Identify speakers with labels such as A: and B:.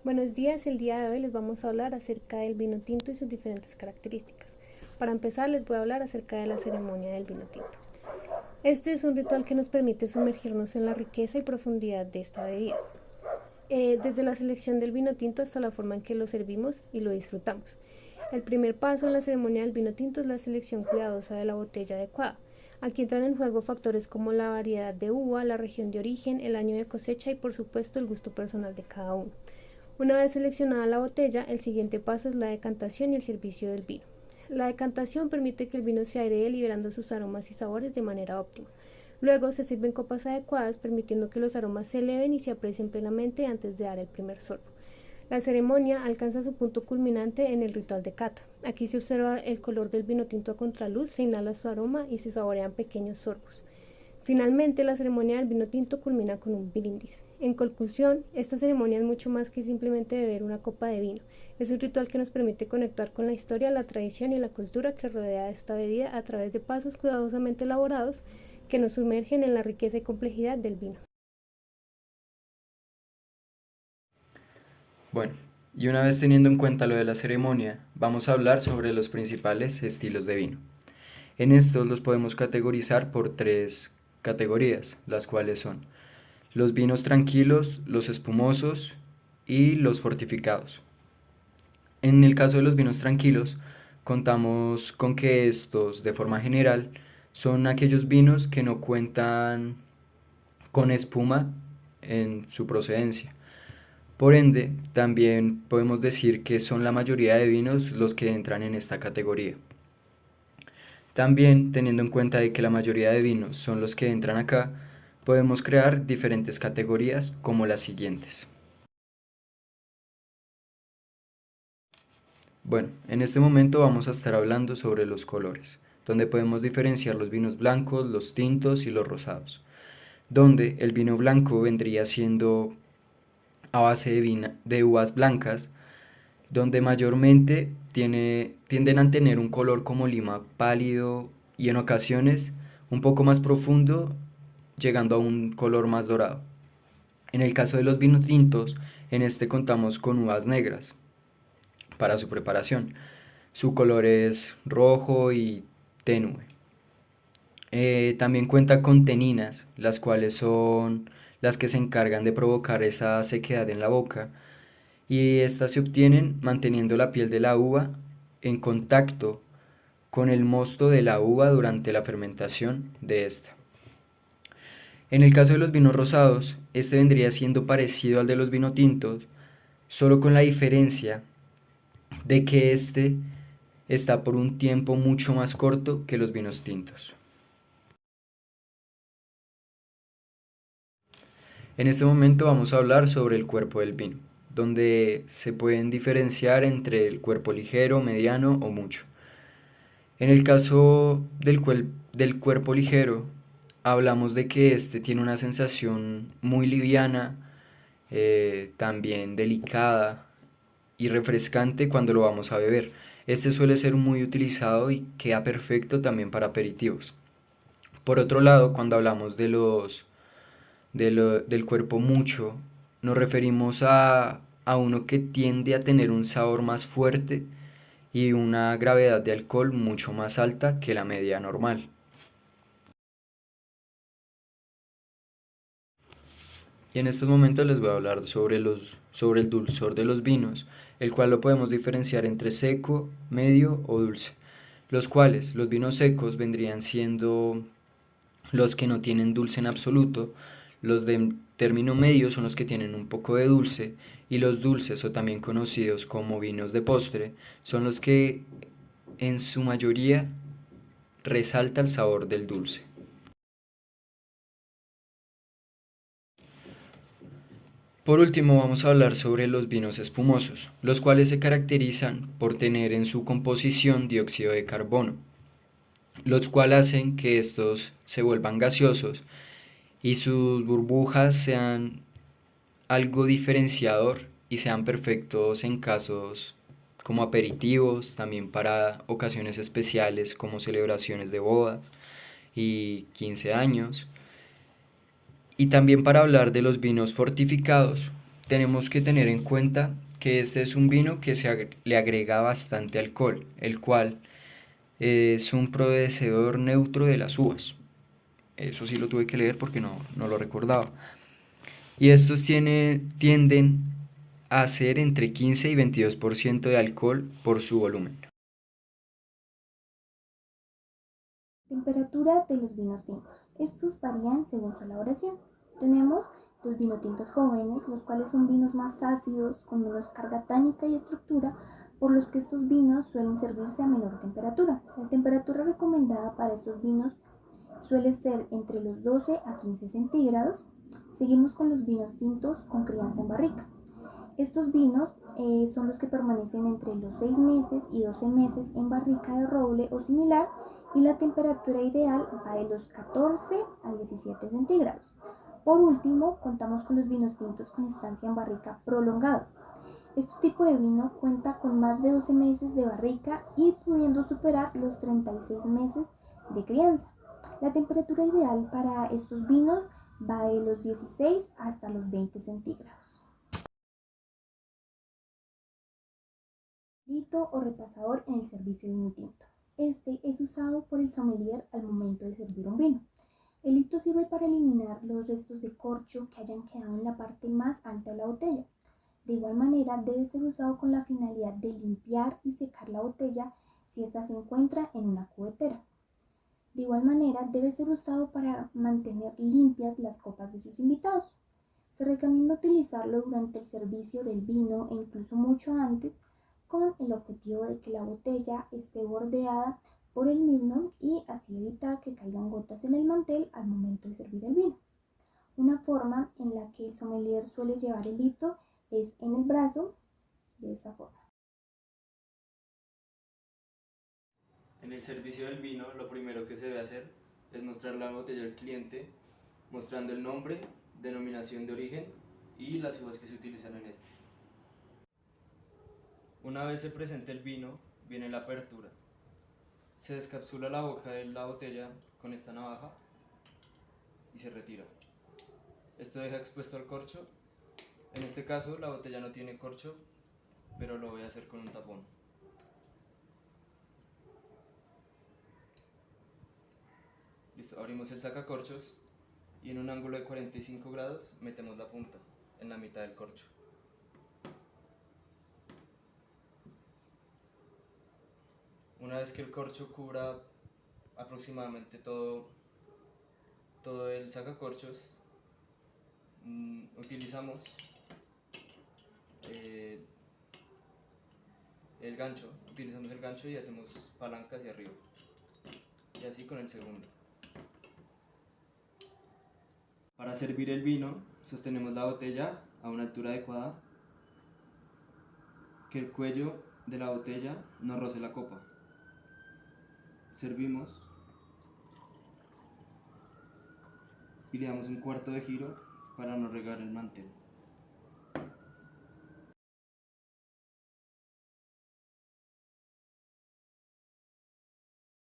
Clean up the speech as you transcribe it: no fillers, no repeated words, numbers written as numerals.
A: Buenos días, el día de hoy les vamos a hablar acerca del vino tinto y sus diferentes características. Para empezar les voy a hablar acerca de la ceremonia del vino tinto. Este es un ritual que nos permite sumergirnos en la riqueza y profundidad de esta bebida, desde la selección del vino tinto hasta la forma en que lo servimos y lo disfrutamos. El primer paso en la ceremonia del vino tinto es la selección cuidadosa de la botella adecuada. Aquí entran en juego factores como la variedad de uva, la región de origen, el año de cosecha y por supuesto el gusto personal de cada uno. Una vez seleccionada la botella, el siguiente paso es la decantación y el servicio del vino. La decantación permite que el vino se airee liberando sus aromas y sabores de manera óptima. Luego se sirven copas adecuadas permitiendo que los aromas se eleven y se aprecien plenamente antes de dar el primer sorbo. La ceremonia alcanza su punto culminante en el ritual de cata. Aquí se observa el color del vino tinto a contraluz, se inhala su aroma y se saborean pequeños sorbos. Finalmente, la ceremonia del vino tinto culmina con un brindis. En conclusión, esta ceremonia es mucho más que simplemente beber una copa de vino. Es un ritual que nos permite conectar con la historia, la tradición y la cultura que rodea esta bebida a través de pasos cuidadosamente elaborados que nos sumergen en la riqueza y complejidad del vino.
B: Bueno, y una vez teniendo en cuenta lo de la ceremonia, vamos a hablar sobre los principales estilos de vino. En estos los podemos categorizar por tres categorías, las cuales son los vinos tranquilos, los espumosos y los fortificados. En el caso de los vinos tranquilos, contamos con que estos, de forma general, son aquellos vinos que no cuentan con espuma en su procedencia. Por ende, también podemos decir que son la mayoría de vinos los que entran en esta categoría. También, teniendo en cuenta de que la mayoría de vinos son los que entran acá, podemos crear diferentes categorías como las siguientes. Bueno, en este momento vamos a estar hablando sobre los colores, donde podemos diferenciar los vinos blancos, los tintos y los rosados, donde el vino blanco vendría siendo a base de uvas blancas, donde mayormente tienden a tener un color como lima pálido y en ocasiones un poco más profundo, llegando a un color más dorado. En el caso de los vinos tintos, en este contamos con uvas negras para su preparación. Su color es rojo y tenue. También cuenta con teninas, las cuales son las que se encargan de provocar esa sequedad en la boca, y estas se obtienen manteniendo la piel de la uva en contacto con el mosto de la uva durante la fermentación de esta. En el caso de los vinos rosados, este vendría siendo parecido al de los vinos tintos, solo con la diferencia de que este está por un tiempo mucho más corto que los vinos tintos. En este momento vamos a hablar sobre el cuerpo del vino, donde se pueden diferenciar entre el cuerpo ligero, mediano o mucho. En el caso del cuerpo ligero, hablamos de que este tiene una sensación muy liviana, también delicada y refrescante cuando lo vamos a beber. Este suele ser muy utilizado y queda perfecto también para aperitivos. Por otro lado, cuando hablamos del cuerpo mucho, nos referimos a uno que tiende a tener un sabor más fuerte y una gravedad de alcohol mucho más alta que la media normal. Y en estos momentos les voy a hablar sobre el dulzor de los vinos, el cual lo podemos diferenciar entre seco, medio o dulce, los cuales los vinos secos vendrían siendo los que no tienen dulce en absoluto, los de término medio son los que tienen un poco de dulce, y los dulces, o también conocidos como vinos de postre, son los que en su mayoría resalta el sabor del dulce. Por último, vamos a hablar sobre los vinos espumosos, los cuales se caracterizan por tener en su composición dióxido de carbono, los cuales hacen que estos se vuelvan gaseosos y sus burbujas sean algo diferenciador y sean perfectos en casos como aperitivos, también para ocasiones especiales como celebraciones de bodas y 15 años. Y también para hablar de los vinos fortificados, tenemos que tener en cuenta que este es un vino que le agrega bastante alcohol, el cual es un predecedor neutro de las uvas. Eso sí lo tuve que leer porque no lo recordaba. Y estos tienden a ser entre 15 y 22% de alcohol por su volumen.
C: Temperatura de los vinos tintos. Estos varían según su elaboración. Tenemos los vinos tintos jóvenes, los cuales son vinos más ácidos, con menos carga tánica y estructura, por los que estos vinos suelen servirse a menor temperatura. La temperatura recomendada para estos vinos suele ser entre los 12 a 15 centígrados. Seguimos con los vinos tintos con crianza en barrica. Estos vinos son los que permanecen entre los 6 meses y 12 meses en barrica de roble o similar, y la temperatura ideal va de los 14 a 17 centígrados. Por último, contamos con los vinos tintos con estancia en barrica prolongada. Este tipo de vino cuenta con más de 12 meses de barrica y pudiendo superar los 36 meses de crianza. La temperatura ideal para estos vinos va de los 16 hasta los 20 centígrados. Lito o repasador en el servicio de vino tinto. Este es usado por el sommelier al momento de servir un vino. El hito sirve para eliminar los restos de corcho que hayan quedado en la parte más alta de la botella. De igual manera, debe ser usado con la finalidad de limpiar y secar la botella si ésta se encuentra en una cubetera. De igual manera, debe ser usado para mantener limpias las copas de sus invitados. Se recomienda utilizarlo durante el servicio del vino e incluso mucho antes, con el objetivo de que la botella esté bordeada por el mismo y así evitar que caigan gotas en el mantel al momento de servir el vino. Una forma en la que el sommelier suele llevar el hito es en el brazo, de esta forma.
D: En el servicio del vino, lo primero que se debe hacer es mostrar la botella al cliente, mostrando el nombre, denominación de origen y las uvas que se utilizan en este. Una vez se presente el vino, viene la apertura. Se descapsula la boca de la botella con esta navaja y se retira. Esto deja expuesto al corcho. En este caso, la botella no tiene corcho, pero lo voy a hacer con un tapón. Listo, abrimos el sacacorchos y en un ángulo de 45 grados metemos la punta en la mitad del corcho. Una vez que el corcho cubra aproximadamente todo el sacacorchos, utilizamos eh, utilizamos el gancho y hacemos palanca hacia arriba. Y así con el segundo. Para servir el vino, sostenemos la botella a una altura adecuada, que el cuello de la botella no roce la copa. Servimos y le damos un cuarto de giro para no regar el mantel.